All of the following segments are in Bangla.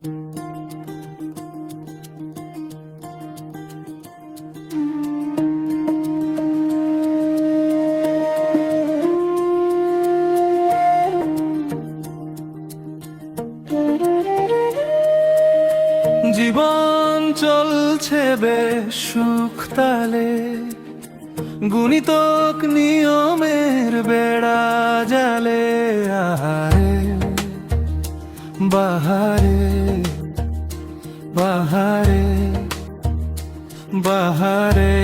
জীবন চলছে বেশ সুখ তালে, গুণিতক নিয়মের বেড়া জালে। আহারে বাহারে বাহারে বাহারে,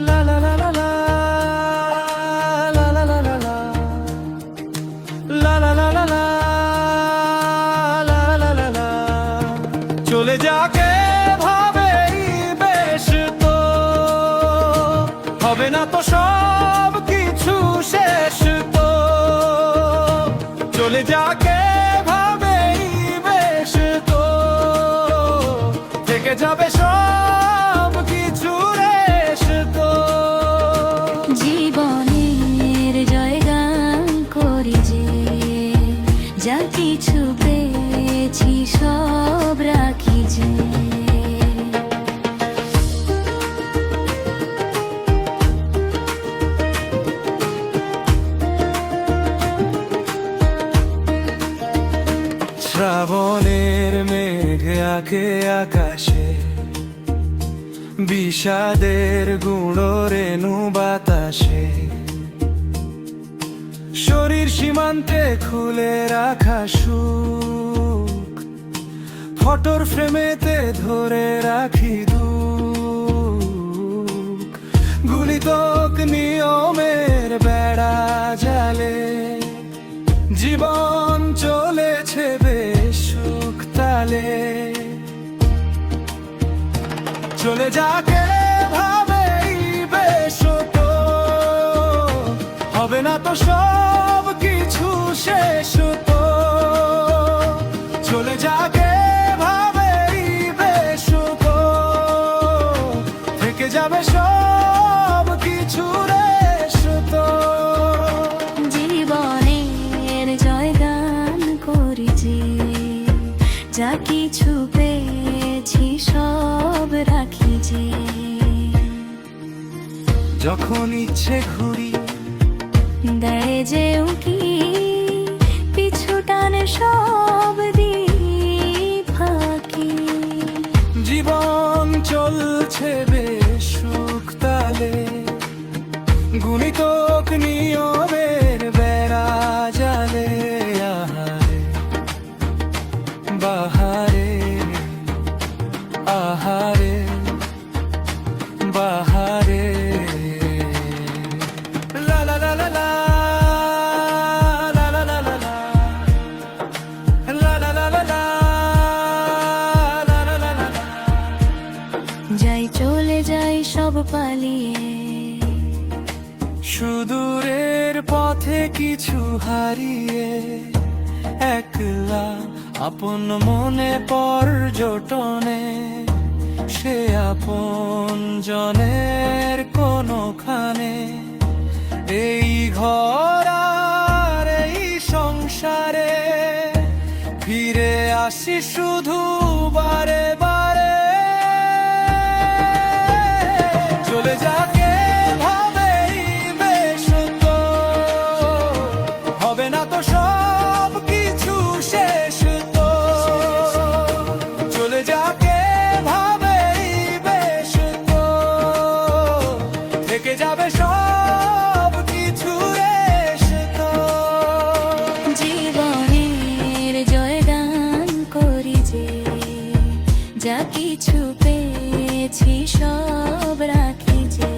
লা লা লা লা লা, লা লা লা লা লা, লা লা লা লা লা, লা লা লা লা। চলে যাকে ভাবেই বেশ, তো হবে না তো সব কিছু শেষ। তো চলে যাকে ভাবেই বেশ, তো থেকে যাবে সব কিছু রেশ। তো জীবনের জয়গান করি যে, যা কিছু পেয়েছি সব রাখি যে। শ্রাবণের মেঘ আঁকে আকাশে, বিষাদের গুঁড়ো রেণু বাতাসে। শরীর সীমান্তে খুলে রাখা সুখ, ফটোর ফ্রেমেতে ধরে রাখি দুঃখ। গুণিতক নিয়মের বেড়া জালে, জীবন চলেছে বেশ সুখ তালে। চলে যাকে ভাবেই বেশ, তো হবে না তো সব কিছু শেষ। তো চলে যাকে ভাবেই বেশ, তো থেকে যাবে সব কিছু রেশ। তো জীবনের জয়গান করি যে, যা কিছু পেয়েছি সব রাখি যে। যখন ইচ্ছে ঘুরি দেয় যে উকি, পিছু টানে সব দিই ফাঁকি। জীবন চলছে বেশ সুখ তালে, গুণিতক নিয়মের বেড়া জালে। আহারে বাহারে আহারে বাহারে, লা লা লা লা লা, লা লা লা লা লা, লা লা লা লা লা, লা লা লা লা লা। যাই চলে যাই সব পালিয়ে, সুদূরের পথে কিছু হারিয়ে। একলা আপন মনে পর্যটনে, সে আপন জনের কোনখানে। এই ঘর আর এই সংসারে ফিরে আসি শুধু বারে বারে। চলে যাকে ভাবেই বেশ, তো হবে না তো সব কিছু শেষ। তো চলে যাকে ভাবেই বেশ, তো থেকে যাবে সব কিছু রেশ। তো জীবনের জয়গান করি যে, যা কিছু পেয়েছি সব রাখি যে।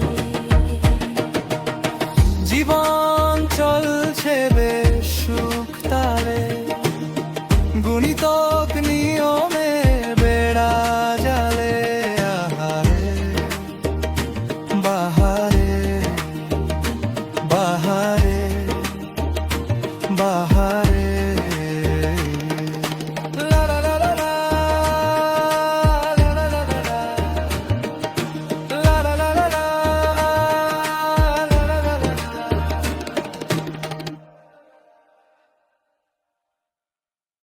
জীবন চলছে বেশ সুখ তালে, গুণিতক